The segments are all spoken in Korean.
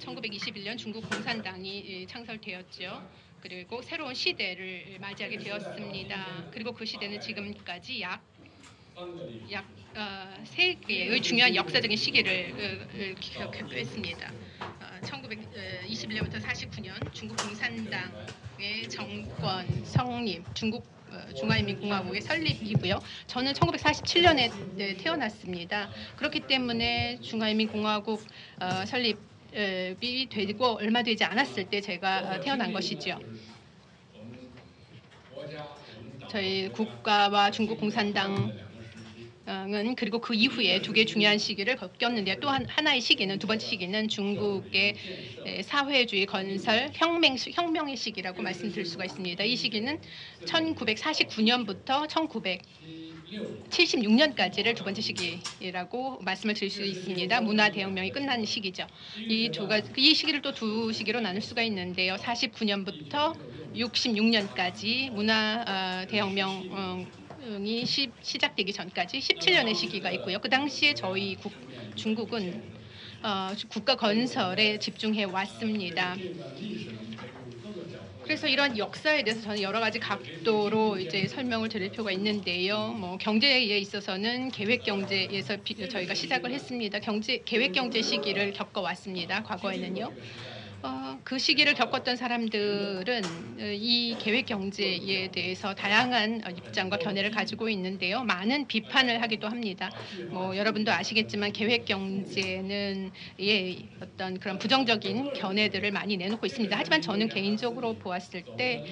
1921년 중국 공산당이 창설되었죠. 그리고 새로운 시대를 맞이하게 되었습니다. 그리고 그 시대는 지금까지 약 3개의 중요한 역사적인 시기를 겪었습니다. 1921년부터 49년 중국 공산당의 정권 성립, 중국 중화인민공화국의 설립이고요. 저는 1947년에 태어났습니다. 그렇기 때문에 중화인민공화국 설립이 되고 얼마 되지 않았을 때 제가 태어난 것이죠. 저희 국가와 중국 공산당 은 그리고 그 이후에 두 개 중요한 시기를 겪었는데 또 하나의 시기는 두 번째 시기는 중국의 사회주의 건설 혁명의 시기라고 말씀드릴 수가 있습니다. 이 시기는 1949년부터 1976년까지를 두 번째 시기라고 말씀을 드릴 수 있습니다. 문화 대혁명이 끝난 시기죠. 이 시기를 또 두 시기로 나눌 수가 있는데요. 49년부터 66년까지 문화 대혁명 이 시작되기 전까지 17년의 시기가 있고요. 그 당시에 저희 중국은 국가 건설에 집중해 왔습니다. 그래서 이런 역사에 대해서 저는 여러 가지 각도로 이제 설명을 드릴 필요가 있는데요. 경제에 있어서는 계획 경제에서 저희가 시작을 했습니다. 계획 경제 시기를 겪어왔습니다. 과거에는요. 그 시기를 겪었던 사람들은 이 계획 경제에 대해서 다양한 입장과 견해를 가지고 있는데요. 많은 비판을 하기도 합니다. 여러분도 아시겠지만 계획 경제는 어떤 그런 부정적인 견해들을 많이 내놓고 있습니다. 하지만 저는 개인적으로 보았을 때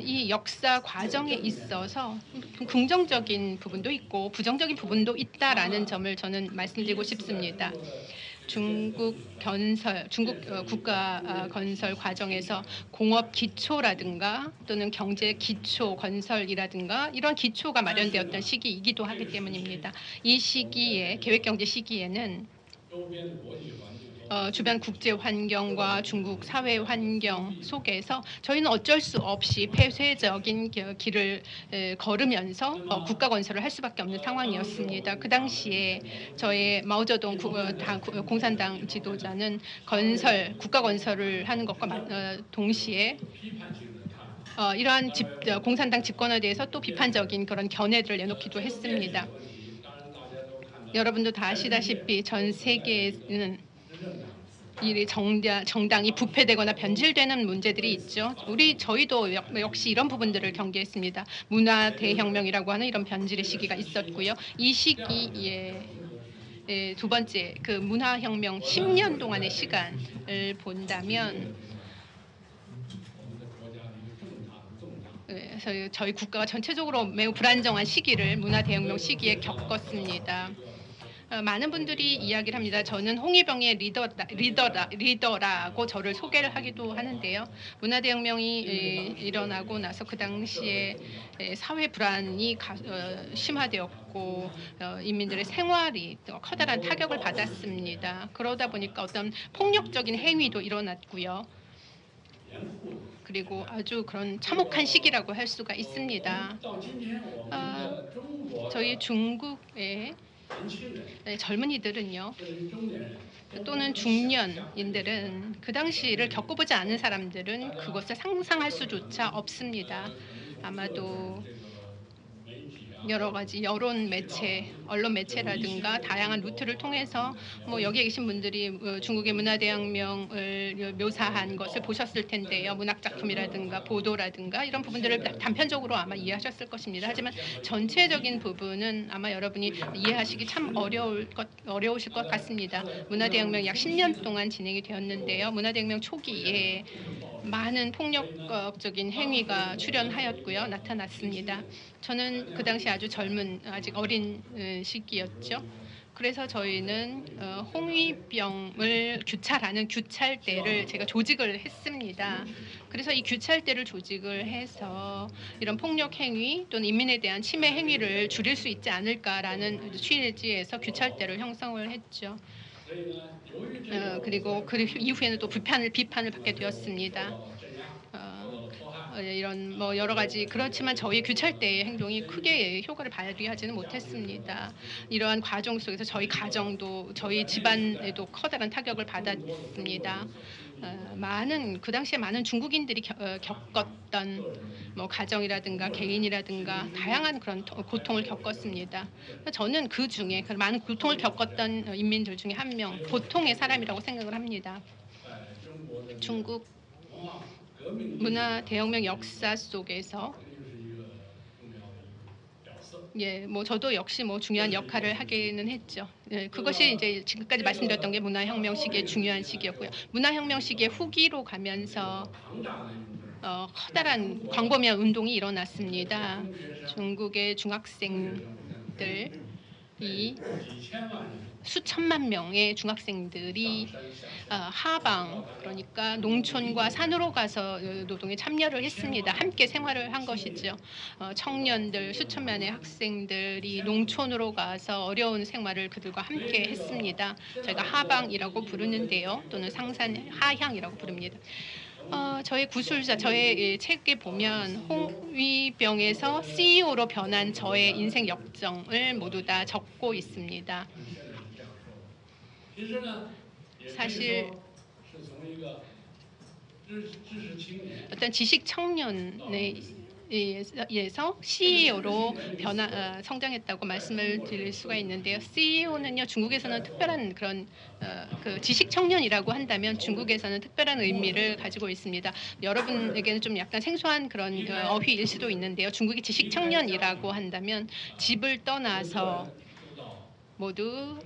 이 역사 과정에 있어서 긍정적인 부분도 있고 부정적인 부분도 있다라는 점을 저는 말씀드리고 싶습니다. 중국 국가 건설 과정에서 공업 기초라든가 또는 경제 기초 건설이라든가 이런 기초가 마련되었던 시기이기도 하기 때문입니다. 이 시기에 계획경제 시기에는 주변 국제 환경과 중국 사회 환경 속에서 저희는 어쩔 수 없이 폐쇄적인 길을 걸으면서 국가 건설을 할 수밖에 없는 상황이었습니다. 그 당시에 저의 마오쩌둥 공산당 지도자는 국가 건설을 하는 것과 동시에 이러한 공산당 집권에 대해서 또 비판적인 그런 견해들을 내놓기도 했습니다. 여러분도 다 아시다시피 전 세계에는 이 정당이 부패되거나 변질되는 문제들이 있죠. 저희도 역시 이런 부분들을 경계했습니다. 문화 대혁명이라고 하는 이런 변질의 시기가 있었고요. 이 시기에 두 번째 그 문화혁명 10년 동안의 시간을 본다면 저희 국가가 전체적으로 매우 불안정한 시기를 문화 대혁명 시기에 겪었습니다. 많은 분들이 이야기를 합니다. 저는 홍위병의 리더라고 저를 소개를 하기도 하는데요. 문화대혁명이 일어나고 나서 그 당시에 사회 불안이 심화되었고 인민들의 생활이 커다란 타격을 받았습니다. 그러다 보니까 어떤 폭력적인 행위도 일어났고요. 그리고 아주 그런 참혹한 시기라고 할 수가 있습니다. 저희 중국의 젊은이들은요, 또는 중년인들은 그 당시를 겪어보지 않은 사람들은 그것을 상상할 수조차 없습니다. 아마도 여러 가지 여론 매체, 언론 매체라든가 다양한 루트를 통해서 여기에 계신 분들이 중국의 문화대혁명을 묘사한 것을 보셨을 텐데요. 문학작품이라든가 보도라든가 이런 부분들을 단편적으로 아마 이해하셨을 것입니다. 하지만 전체적인 부분은 아마 여러분이 이해하시기 참 어려우실 것 같습니다. 문화대혁명 약 10년 동안 진행이 되었는데요. 문화대혁명 초기에 많은 폭력적인 행위가 나타났습니다. 저는 그 당시 아주 아직 어린 시기였죠. 그래서 저희는 홍위병을 규찰하는 규찰대를 제가 조직을 했습니다. 그래서 이 규찰대를 조직을 해서 이런 폭력 행위 또는 인민에 대한 침해 행위를 줄일 수 있지 않을까라는 취지에서 규찰대를 형성을 했죠. 그리고 그 이후에는 또 비판을 받게 되었습니다. 이런 뭐 여러 가지 그렇지만 저희 규찰대의 행동이 크게 효과를 발휘하지는 못했습니다. 이러한 과정 속에서 저희 가정도 저희 집안에도 커다란 타격을 받았습니다. 많은 그 당시에 많은 중국인들이 겪었던 뭐 가정이라든가 개인이라든가 다양한 그런 고통을 겪었습니다. 저는 그 중에 그 많은 고통을 겪었던 인민들 중에 한 명, 보통의 사람이라고 생각을 합니다. 중국 문화 대혁명 역사 속에서 뭐 저도 역시 뭐 중요한 역할을 하기는 했죠. 그것이 이제 지금까지 말씀드렸던 게 문화혁명 시기의 중요한 시기였고요. 문화혁명 시기의 후기로 가면서 커다란 광범위한 운동이 일어났습니다. 중국의 중학생들이 수천만 명의 중학생들이 하방, 그러니까 농촌과 산으로 가서 노동에 참여를 했습니다. 함께 생활을 한 것이죠. 청년들, 수천만의 학생들이 농촌으로 가서 어려운 생활을 그들과 함께 했습니다. 저희가 하방이라고 부르는데요. 또는 상산 하향이라고 부릅니다. 저의 구술자, 저의 책에 보면 홍위병에서 CEO로 변한 저의 인생 역정을 모두 다 적고 있습니다. 사실 어떤 지식 청년의 에서 CEO로 성장했다고 말씀을 드릴 수가 있는데요. CEO는요, 중국에서는 특별한 그런 그 지식 청년이라고 한다면 중국에서는 특별한 의미를 가지고 있습니다. 여러분에게는 좀 약간 생소한 그런 어휘일 수도 있는데요. 중국이 지식 청년이라고 한다면 집을 떠나서 모두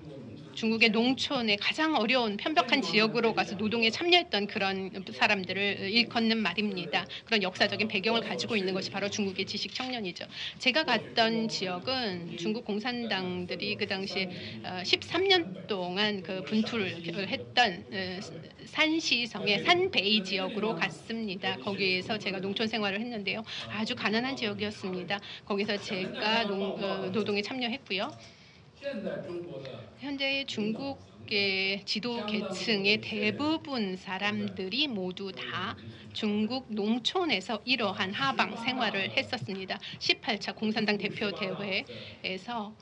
중국의 농촌의 가장 어려운 편벽한 지역으로 가서 노동에 참여했던 그런 사람들을 일컫는 말입니다. 그런 역사적인 배경을 가지고 있는 것이 바로 중국의 지식 청년이죠. 제가 갔던 지역은 중국 공산당들이 그 당시 13년 동안 그 분투를 했던 산시성의 산베이 지역으로 갔습니다. 거기에서 제가 농촌 생활을 했는데요. 아주 가난한 지역이었습니다. 거기서 제가 노동에 참여했고요. 현재 중국의 지도 계층의 대부분 사람들이 모두 다 중국 농촌에서 이러한 하방 생활을 했었습니다. 18차 공산당 대표대회에서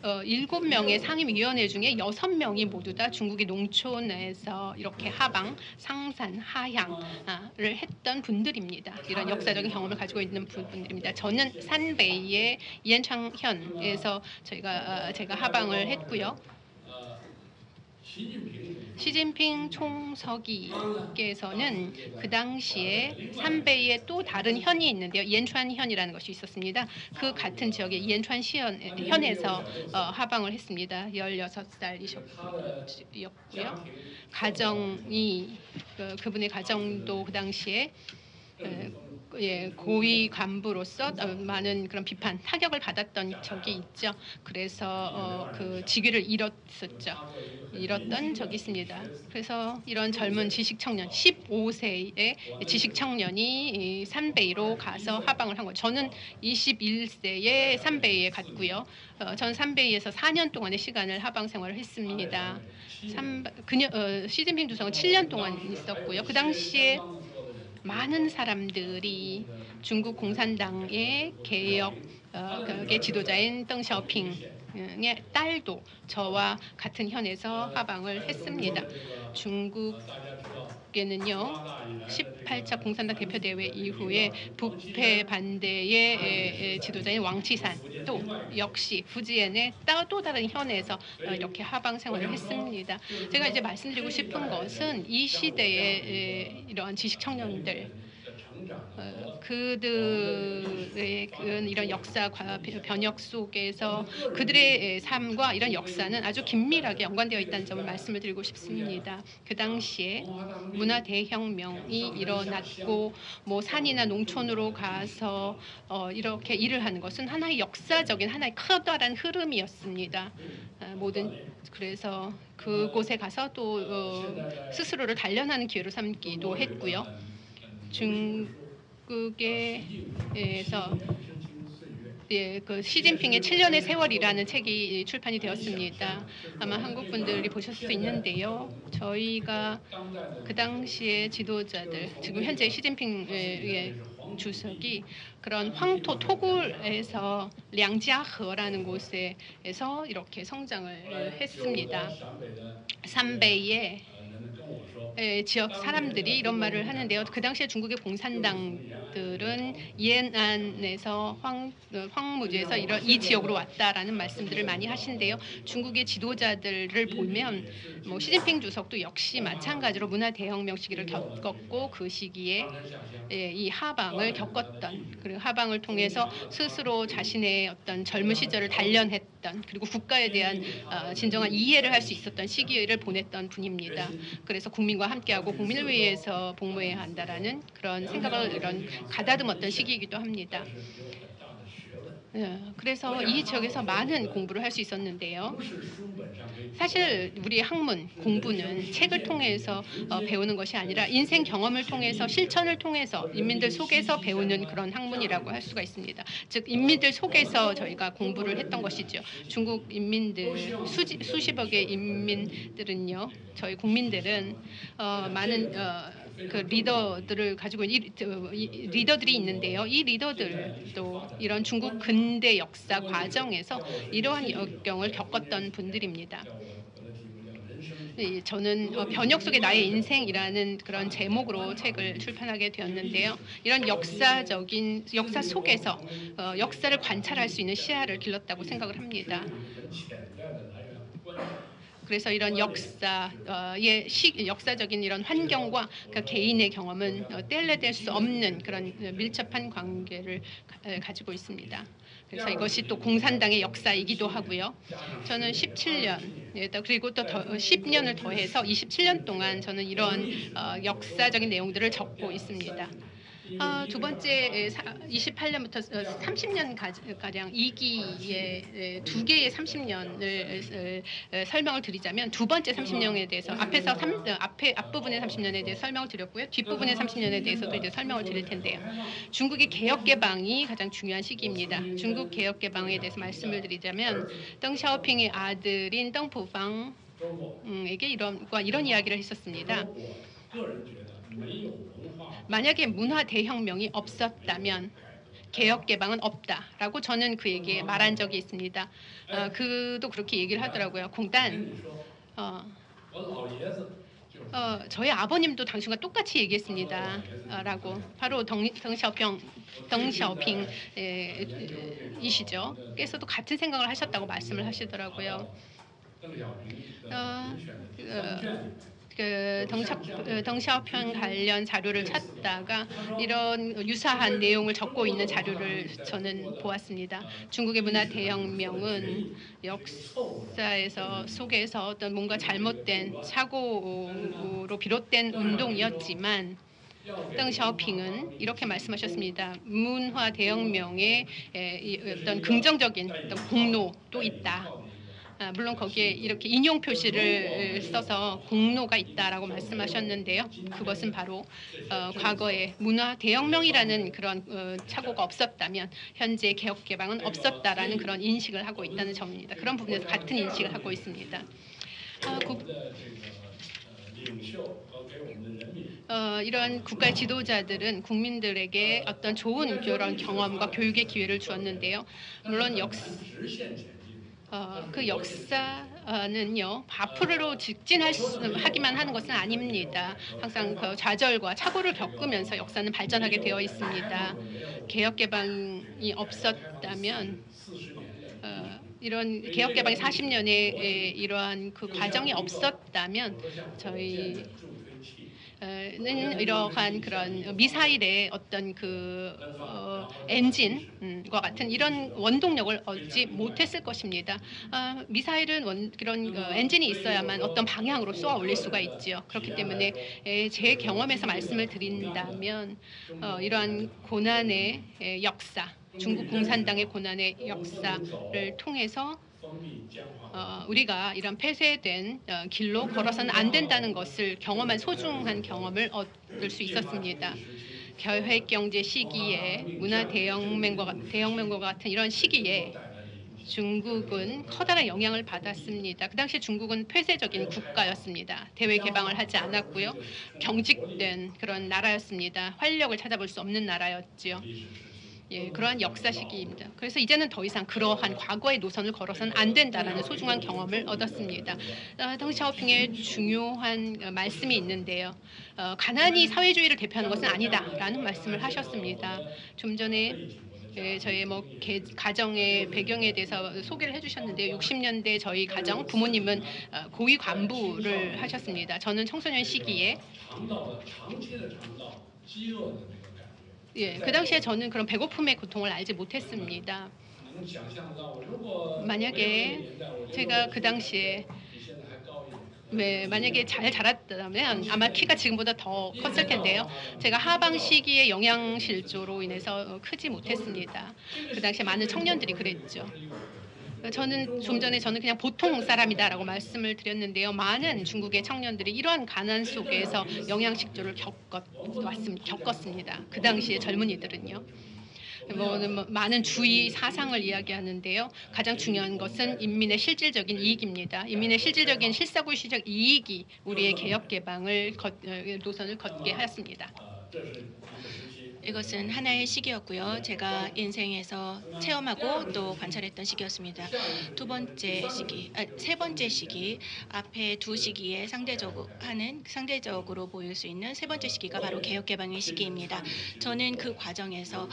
7명의 상임위원회 중에 6명이 모두 다 중국의 농촌에서 이렇게 하방, 상산, 하향을 했던 분들입니다. 이런 역사적인 경험을 가지고 있는 분들입니다. 저는 산베이의 이엔창현에서 제가 하방을 했고요. 시진핑 총서기께서는 그 당시에 산베이에 또 다른 현이 있는데요. 이엔촨현이라는 것이 있었습니다. 그 같은 지역의 이엔촨현에서 하방을 했습니다. 16살이셨고요. 가정이 그분의 가정도 그 당시에 고위 간부로서 많은 그런 비판, 타격을 받았던 적이 있죠. 그래서 그 직위를 잃었던 적이 있습니다. 그래서 이런 젊은 지식 청년, 15세의 지식 청년이 산베이로 가서 하방을 한 거예요. 저는 21세에 산베이에 갔고요. 전 산베이에서 4년 동안의 시간을 하방 생활을 했습니다. 시진핑 주석은 7년 동안 있었고요. 그 당시에 많은 사람들이 중국 공산당의 개혁의 지도자인 덩 샤오핑의 딸도 저와 같은 현에서 하방을 했습니다. 중국에는요, 18차 공산당 대표대회 이후에 부패 반대의 지도자인 왕치산 또 역시 후지엔의 또 다른 현에서 이렇게 하방 생활을 했습니다. 제가 이제 말씀드리고 싶은 것은 이 시대의 이러한 지식 청년들, 그들의 이런 역사과 변혁 속에서 그들의 삶과 이런 역사는 아주 긴밀하게 연관되어 있다는 점을 말씀을 드리고 싶습니다. 그 당시에 문화 대혁명이 일어났고 뭐 산이나 농촌으로 가서 이렇게 일을 하는 것은 하나의 역사적인 하나의 커다란 흐름이었습니다. 그래서 그곳에 가서 또 스스로를 단련하는 기회로 삼기도 했고요. 중국에서 그 시진핑의 7년의 세월이라는 책이 출판이 되었습니다. 아마 한국 분들이 보셨을 수 있는데요. 저희가 그 당시의 지도자들, 지금 현재 시진핑 주석이 그런 황토 토굴에서 량자허라는 곳에서 이렇게 성장을 했습니다. 삼베이의 지역 사람들이 이런 말을 하는데요. 그 당시에 중국의 공산당들은 이엔안에서 황무지에서 이 지역으로 왔다라는 말씀들을 많이 하시는데요. 중국의 지도자들을 보면 뭐 시진핑 주석도 역시 마찬가지로 문화 대혁명 시기를 겪었고 그 시기에 이 하방을 겪었던, 그리고 하방을 통해서 스스로 자신의 어떤 젊은 시절을 단련했던, 그리고 국가에 대한 진정한 이해를 할 수 있었던 시기를 보냈던 분입니다. 그래서 국민과 함께하고 국민을 위해서 복무해야 한다라는 그런 생각을 이런 가다듬었던 시기이기도 합니다. 그래서 이 지역에서 많은 공부를 할 수 있었는데요. 사실 우리 학문 공부는 책을 통해서 배우는 것이 아니라 인생 경험을 통해서 실천을 통해서 인민들 속에서 배우는 그런 학문이라고 할 수가 있습니다. 즉 인민들 속에서 저희가 공부를 했던 것이죠. 중국 인민들 수십억의 인민들은요, 저희 국민들은 많은 그 리더들을 가지고 리더들이 있는데요. 이 리더들도 이런 중국 근대 역사 과정에서 이러한 역경을 겪었던 분들입니다. 저는 변혁 속의 나의 인생이라는 그런 제목으로 책을 출판하게 되었는데요. 이런 역사 속에서 역사를 관찰할 수 있는 시야를 길렀다고 생각을 합니다. 그래서 이런 역사적인 이런 환경과 그 개인의 경험은 뗄래댈 수 없는 그런 밀접한 관계를 가지고 있습니다. 그래서 이것이 또 공산당의 역사이기도 하고요. 저는 17년, 그리고 또 10년을 더해서 27년 동안 저는 이런 역사적인 내용들을 적고 있습니다. 두 번째 28년부터 30년 가량 2기의 두 개의 30년을 설명을 드리자면 두 번째 30년에 대해서 앞부분의 30년에 대해서 설명을 드렸고요. 뒷부분의 30년에 대해서도 이제 설명을 드릴 텐데요. 중국의 개혁 개방이 가장 중요한 시기입니다. 중국 개혁 개방에 대해서 말씀을 드리자면 덩샤오핑의 아들인 덩포방에게 이런 이야기를 했었습니다. 만약에 문화 대혁명이 없었다면 개혁 개방은 없다라고 저는 그에게 말한 적이 있습니다. 그도 그렇게 얘기를 하더라고요. 저희 아버님도 당신과 똑같이 얘기했습니다. 라고 바로 덩샤오핑이시죠. 께서도 같은 생각을 하셨다고 말씀을 하시더라고요. 덩샤오핑 관련 자료를 찾다가 이런 유사한 내용을 적고 있는 자료를 저는 보았습니다. 중국의 문화 대혁명은 역사에서 속에서 어떤 뭔가 잘못된 사고로 비롯된 운동이었지만 덩샤오핑은 이렇게 말씀하셨습니다. 문화 대혁명의 어떤 긍정적인 어떤 공로도 있다. 물론 거기에 이렇게 인용 표시를 써서 공로가 있다라고 말씀하셨는데요. 그것은 바로 과거에 문화 대혁명이라는 그런 착오가 없었다면 현재 개혁 개방은 없었다라는 그런 인식을 하고 있다는 점입니다. 그런 부분에서 같은 인식을 하고 있습니다. 이런 국가 지도자들은 국민들에게 어떤 좋은 그런 경험과 교육의 기회를 주었는데요. 물론 그 역사는요, 앞으로 직진하기만 하는 것은 아닙니다. 항상 그 좌절과 착오를 겪으면서 역사는 발전하게 되어 있습니다. 개혁 개방이 없었다면 이런 개혁 개방의 40년의 이러한 그 과정이 없었다면 저희 이러한 그런 미사일의 어떤 그 엔진과 같은 이런 원동력을 얻지 못했을 것입니다. 미사일은 그런 엔진이 있어야만 어떤 방향으로 쏘아 올릴 수가 있지요. 그렇기 때문에 제 경험에서 말씀을 드린다면 이러한 고난의 역사, 중국 공산당의 고난의 역사를 통해서 우리가 이런 폐쇄된 길로 걸어서는 안 된다는 것을 경험한 소중한 경험을 얻을 수 있었습니다. 계획 경제 시기에 문화 대혁명과 같은 이런 시기에 중국은 커다란 영향을 받았습니다. 그 당시 중국은 폐쇄적인 국가였습니다. 대외 개방을 하지 않았고요. 경직된 그런 나라였습니다. 활력을 찾아볼 수 없는 나라였지요. 예, 그러한 역사 시기입니다. 그래서 이제는 더 이상 그러한 과거의 노선을 걸어서는 안 된다라는 소중한 경험을 얻었습니다. 덩샤오핑의 중요한 말씀이 있는데요. 가난이 사회주의를 대표하는 것은 아니다라는 말씀을 하셨습니다. 좀 전에 저희 가정의 배경에 대해서 소개를 해주셨는데요. 60년대 저희 가정 부모님은 고위 간부를 하셨습니다. 저는 청소년 시기에 예, 그 당시에 저는 그런 배고픔의 고통을 알지 못했습니다. 만약에 제가 그 당시에 만약에 잘 자랐다면 아마 키가 지금보다 더 컸을 텐데요. 제가 하방 시기의 영양실조로 인해서 크지 못했습니다. 그 당시에 많은 청년들이 그랬죠. 저는 그냥 보통 사람이다라고 말씀을 드렸는데요. 많은 중국의 청년들이 이러한 가난 속에서 영양실조를 겪었습니다. 그 당시에 젊은이들은요. 많은 주의 사상을 이야기하는데요. 가장 중요한 것은 인민의 실질적인 이익입니다. 인민의 실질적인 실사구시적 이익이 우리의 개혁 개방을 노선을 걷게 하였습니다. 이것은 하나의 시기였고요. 제가 인생에서 체험하고 또 관찰했던 시기였습니다. 세 번째 시기, 앞에 두 시기에 상대적으로 보일 수 있는 세 번째 시기가 바로 개혁개방의 시기입니다. 저는 그 과정에서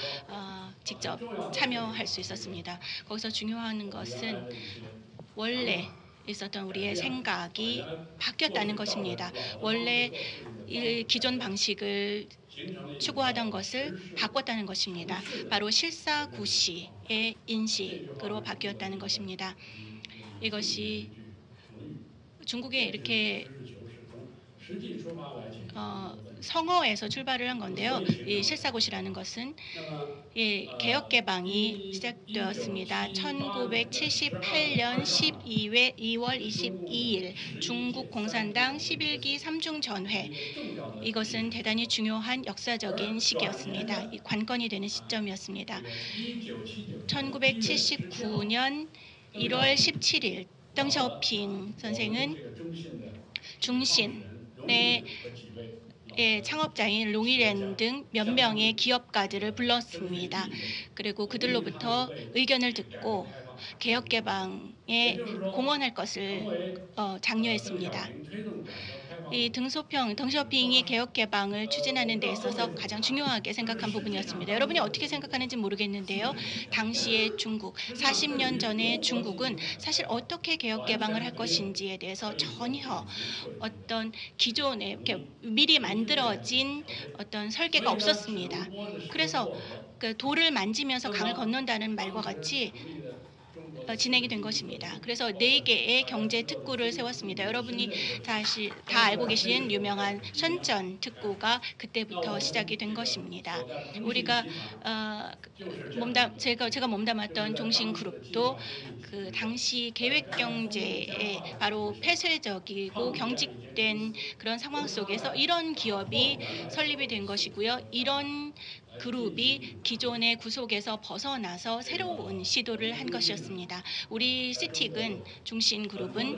직접 참여할 수 있었습니다. 거기서 중요한 것은 원래 있었던 우리의 생각이 바뀌었다는 것입니다. 원래 기존 방식을 추구하던 것을 바꿨다는 것입니다. 바로 실사구시의 인식으로 바뀌었다는 것입니다. 이것이 중국에 이렇게 성어에서 출발을 한 건데요. 이 실사구시라는 것은 개혁개방이 시작되었습니다. 1978년 2월 22일 중국 공산당 11기 3중 전회. 이것은 대단히 중요한 역사적인 시기였습니다. 관건이 되는 시점이었습니다. 1979년 1월 17일 덩샤오핑 선생은 중신의 창업자인 롱이렌 등 몇 명의 기업가들을 불렀습니다. 그리고 그들로부터 의견을 듣고 개혁개방에 공헌할 것을 장려했습니다. 이 덩샤오핑이 개혁개방을 추진하는 데 있어서 가장 중요하게 생각한 부분이었습니다. 여러분이 어떻게 생각하는지 모르겠는데요. 당시의 중국, 40년 전의 중국은 사실 어떻게 개혁개방을 할 것인지에 대해서 전혀 어떤 기존에 미리 만들어진 어떤 설계가 없었습니다. 그래서 그 돌을 만지면서 강을 건넌다는 말과 같이 진행이 된 것입니다. 그래서 4개의 경제 특구를 세웠습니다. 여러분이 다 알고 계신 유명한 션전 특구가 그때부터 시작이 된 것입니다. 우리가 제가 몸담았던 종신그룹도 그 당시 계획 경제에 바로 폐쇄적이고 경직된 그런 상황 속에서 이런 기업이 설립이 된 것이고요. 이런 그룹이 기존의 구속에서 벗어나서 새로운 시도를 한 것이었습니다. 우리 시틱은 중신그룹은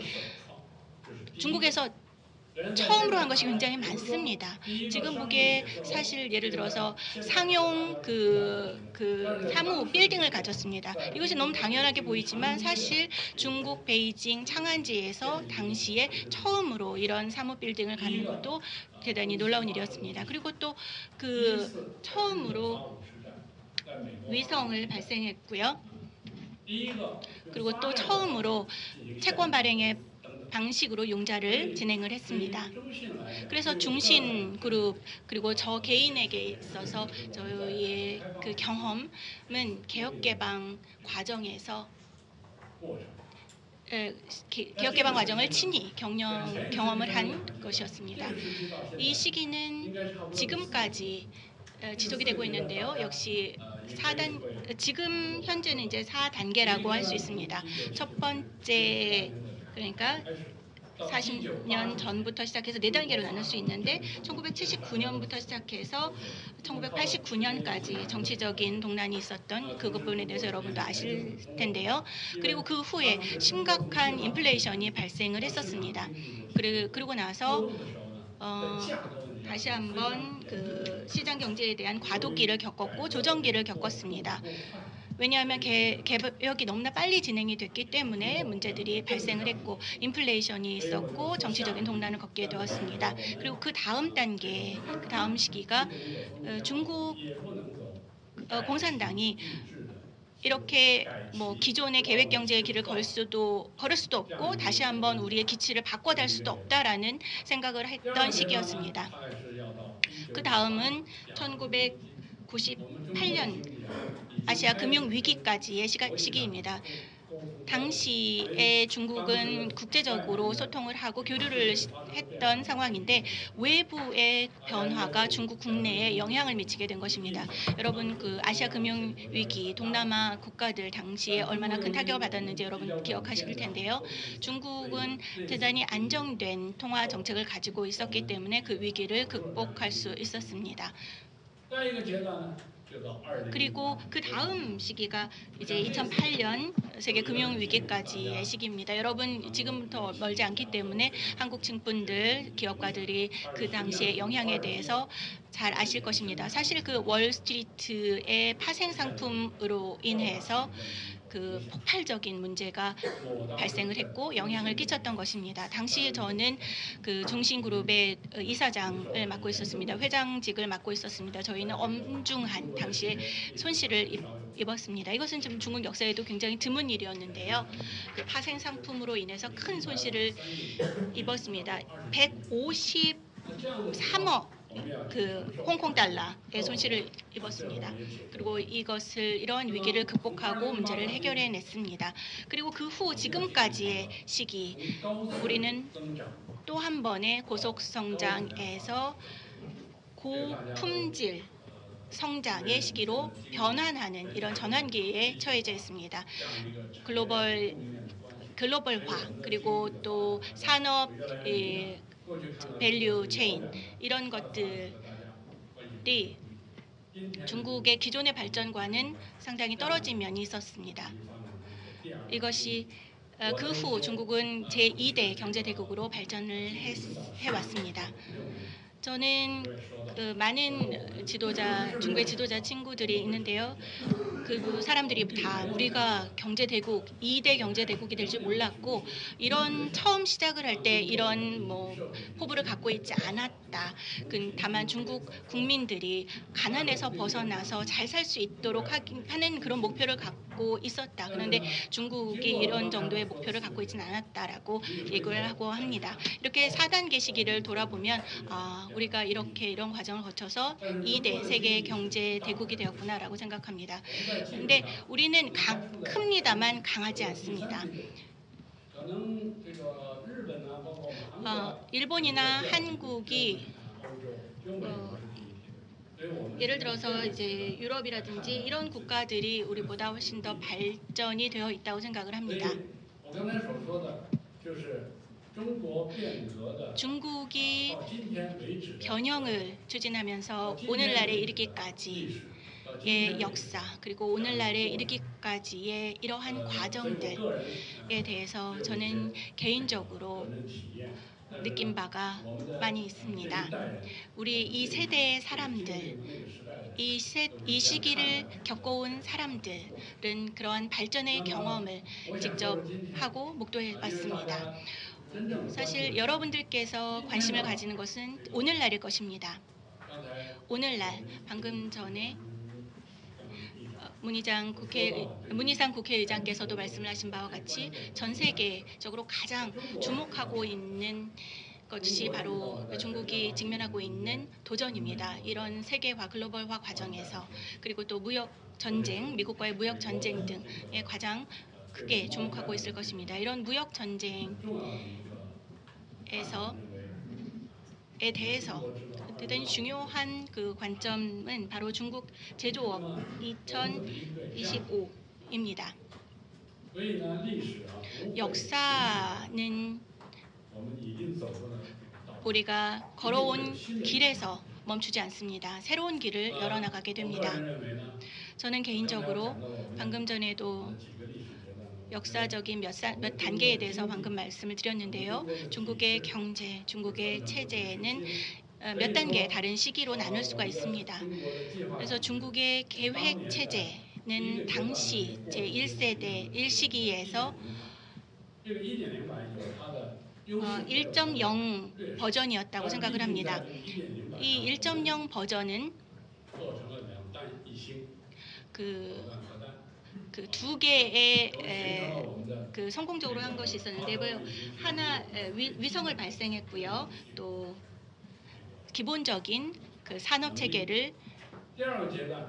중국에서 처음으로 한 것이 굉장히 많습니다. 지금 보기에 사실 예를 들어서 상용 사무 빌딩을 가졌습니다. 이것이 너무 당연하게 보이지만 사실 중국 베이징 창안지에서 당시에 처음으로 이런 사무 빌딩을 갖는 것도 대단히 놀라운 일이었습니다. 그리고 또 처음으로 위성을 발생했고요. 그리고 또 처음으로 채권 발행의 방식으로 융자를 진행을 했습니다. 그래서 중신그룹 그리고 저 개인에게 있어서 저희의 그 경험은 개혁개방 과정에서 개혁개방 과정을 친히 경험을 한 것이었습니다. 이 시기는 지금까지 지속이 되고 있는데요. 역시 지금 현재는 이제 4단계라고 할 수 있습니다. 첫 번째 그러니까 40년 전부터 시작해서 4단계로 나눌 수 있는데 1979년부터 시작해서 1989년까지 정치적인 동란이 있었던 그 부분에 대해서 여러분도 아실 텐데요. 그리고 그 후에 심각한 인플레이션이 발생을 했었습니다. 그리고 나서 다시 한번 그 시장 경제에 대한 과도기를 겪었고 조정기를 겪었습니다. 왜냐하면 개혁이 너무나 빨리 진행이 됐기 때문에 문제들이 발생을 했고 인플레이션이 있었고 정치적인 동란을 겪게 되었습니다. 그리고 그 다음 단계, 그 다음 시기가 중국 공산당이 이렇게 뭐 기존의 계획 경제의 길을 걸을 수도 없고 다시 한번 우리의 기치를 바꿔달 수도 없다라는 생각을 했던 시기였습니다. 그 다음은 1998년 아시아 금융 위기까지의 시기입니다. 당시에 중국은 국제적으로 소통을 하고 교류를 했던 상황인데 외부의 변화가 중국 국내에 영향을 미치게 된 것입니다. 여러분 그 아시아 금융 위기 동남아 국가들 당시에 얼마나 큰 타격을 받았는지 여러분 기억하실 텐데요. 중국은 대단히 안정된 통화 정책을 가지고 있었기 때문에 그 위기를 극복할 수 있었습니다. 그리고 그 다음 시기가 이제 2008년 세계 금융 위기까지의 시기입니다. 여러분 지금부터 멀지 않기 때문에 한국 증권들, 기업가들이 그 당시의 영향에 대해서 잘 아실 것입니다. 사실 그 월스트리트의 파생 상품으로 인해서 그 폭발적인 문제가 발생을 했고 영향을 끼쳤던 것입니다. 당시 저는 그 중신그룹의 이사장을 맡고 있었습니다. 회장직을 맡고 있었습니다. 저희는 엄중한 당시에 손실을 입었습니다. 이것은 좀 중국 역사에도 굉장히 드문 일이었는데요. 그 파생 상품으로 인해서 큰 손실을 입었습니다. 153억 그 홍콩 달러의 손실을 입었습니다. 그리고 이러한 위기를 극복하고 문제를 해결해냈습니다. 그리고 그 후 지금까지의 시기 우리는 또 한 번의 고속 성장에서 고품질 성장의 시기로 변환하는 이런 전환기에 처해져 있습니다. 글로벌화 그리고 또 산업 밸류 체인 이런 것들이 중국의 기존의 발전과는 상당히 떨어진 면이 있었습니다. 이것이 그 후 중국은 제2대 경제대국으로 발전을 해왔습니다. 저는 많은 중국의 지도자 친구들이 있는데요. 그 사람들이 다 우리가 경제대국, 2대 경제대국이 될 줄 몰랐고 이런 처음 시작을 할 때 이런 뭐 포부를 갖고 있지 않았다. 다만 중국 국민들이 가난에서 벗어나서 잘 살 수 있도록 하는 그런 목표를 갖고 있었다. 그런데 중국이 이런 정도의 목표를 갖고 있지는 않았다라고 얘기를 하고 합니다. 이렇게 4단계 시기를 돌아보면 우리가 이런 과정을 거쳐서 2대 세계 경제 대국이 되었구나라고 생각합니다. 그런데 우리는 큽니다만 강하지 않습니다. 일본이나 한국이 예를 들어서 이제 유럽이라든지 이런 국가들이 우리보다 훨씬 더 발전이 되어 있다고 생각을 합니다. 중국이 변형을 추진하면서 오늘날에 이르기까지의 역사 그리고 오늘날에 이르기까지의 이러한 과정들에 대해서 저는 개인적으로 느낀 바가 많이 있습니다. 우리 이 세대의 사람들, 이 시기를 겪어온 사람들은 그러한 발전의 경험을 직접 하고 목도해봤습니다. 사실 여러분들께서 관심을 가지는 것은 오늘날일 것입니다. 오늘날 방금 전에 문희상 국회의장께서도 말씀을 하신 바와 같이 전 세계적으로 가장 주목하고 있는 것이 바로 중국이 직면하고 있는 도전입니다. 이런 세계화, 글로벌화 과정에서 그리고 또 무역 전쟁, 미국과의 무역 전쟁 등에 가장 크게 주목하고 있을 것입니다. 이런 무역 전쟁에 대해서 대단히 중요한 그 관점은 바로 중국 제조업 2025입니다. 역사는 우리가 걸어온 길에서 멈추지 않습니다. 새로운 길을 열어나가게 됩니다. 저는 개인적으로 방금 전에도 역사적인 몇 단계에 대해서 방금 말씀을 드렸는데요. 중국의 경제, 중국의 체제는 몇 단계 다른 시기로 나눌 수가 있습니다. 그래서 중국의 계획 체제는 당시 제1세대 1시기에서 1.0 버전이었다고 생각을 합니다. 이 1.0 버전은 그 두 개의 성공적으로 한 것이 있었는데 하나 위성을 발생했고요. 또 기본적인 그 산업 체계를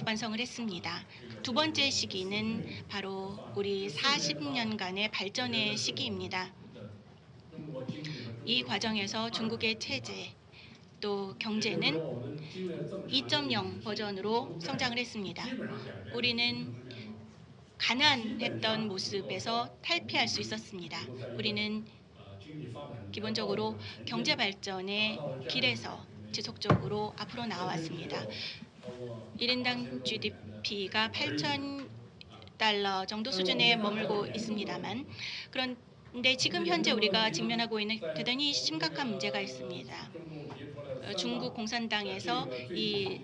완성을 했습니다. 두 번째 시기는 바로 우리 40년간의 발전의 시기입니다. 이 과정에서 중국의 체제 또 경제는 2.0 버전으로 성장을 했습니다. 우리는 가난했던 모습에서 탈피할 수 있었습니다. 우리는 기본적으로 경제 발전의 길에서 지속적으로 앞으로 나왔습니다. 1인당 GDP가 8,000달러 정도 수준에 머물고 있습니다만 그런데 지금 현재 우리가 직면하고 있는 대단히 심각한 문제가 있습니다. 중국 공산당에서 이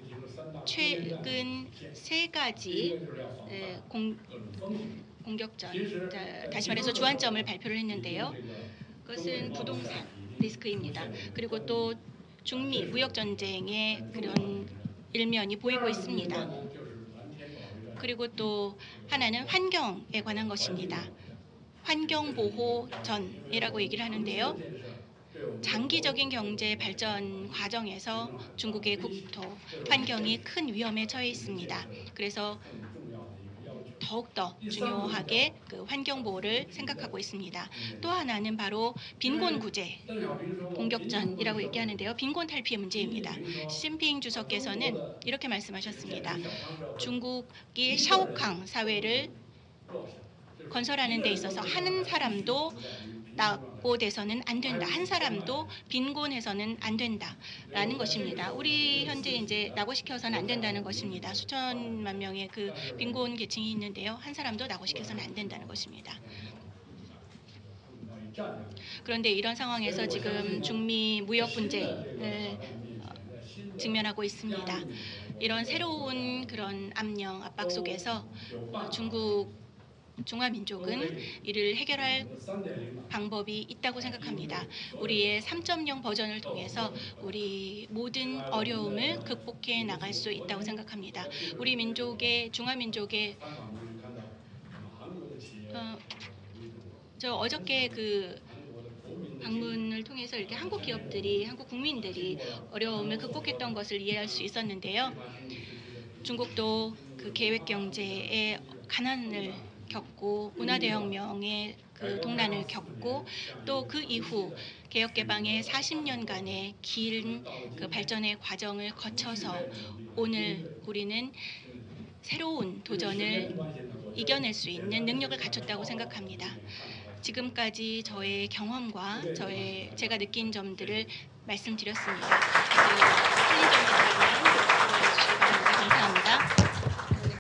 최근 세 가지 공격전, 다시 말해서 주안점을 발표를 했는데요. 그것은 부동산 리스크입니다. 그리고 또 중미 무역 전쟁의 그런 일면이 보이고 있습니다. 그리고 또 하나는 환경에 관한 것입니다. 환경보호전이라고 얘기를 하는데요. 장기적인 경제 발전 과정에서 중국의 국토, 환경이 큰 위험에 처해 있습니다. 그래서 더욱더 중요하게 그 환경 보호를 생각하고 있습니다. 또 하나는 바로 빈곤 구제 공격전이라고 얘기하는데요. 빈곤 탈피의 문제입니다. 시진핑 주석께서는 이렇게 말씀하셨습니다. 중국이 샤오캉 사회를 건설하는 데 있어서 한 사람도 낙오돼서는 안 된다. 한 사람도 빈곤해서는 안 된다라는 것입니다. 우리 현재 이제 낙오시켜서는 안 된다는 것입니다. 수천만 명의 그 빈곤 계층이 있는데요. 한 사람도 낙오시켜서는 안 된다는 것입니다. 그런데 이런 상황에서 지금 중미 무역 분쟁을 직면하고 있습니다. 이런 새로운 그런 압력, 압박 속에서 중화민족은 이를 해결할 방법이 있다고 생각합니다. 우리의 3.0 버전을 통해서 우리 모든 어려움을 극복해 나갈 수 있다고 생각합니다. 우리 중화민족의 저 어저께 그 방문을 통해서 이렇게 한국 기업들이, 한국 국민들이 어려움을 극복했던 것을 이해할 수 있었는데요. 중국도 그 계획 경제의 가난을 겪고 문화대혁명의 그 동난을 겪고 또 그 이후 개혁개방의 40년간의 긴 그 발전의 과정을 거쳐서 오늘 우리는 새로운 도전을 이겨낼 수 있는 능력을 갖췄다고 생각합니다. 지금까지 저의 경험과 제가 느낀 점들을 말씀드렸습니다. 틀린 점이 있다면 말씀해 주시기 바랍니다. 감사합니다.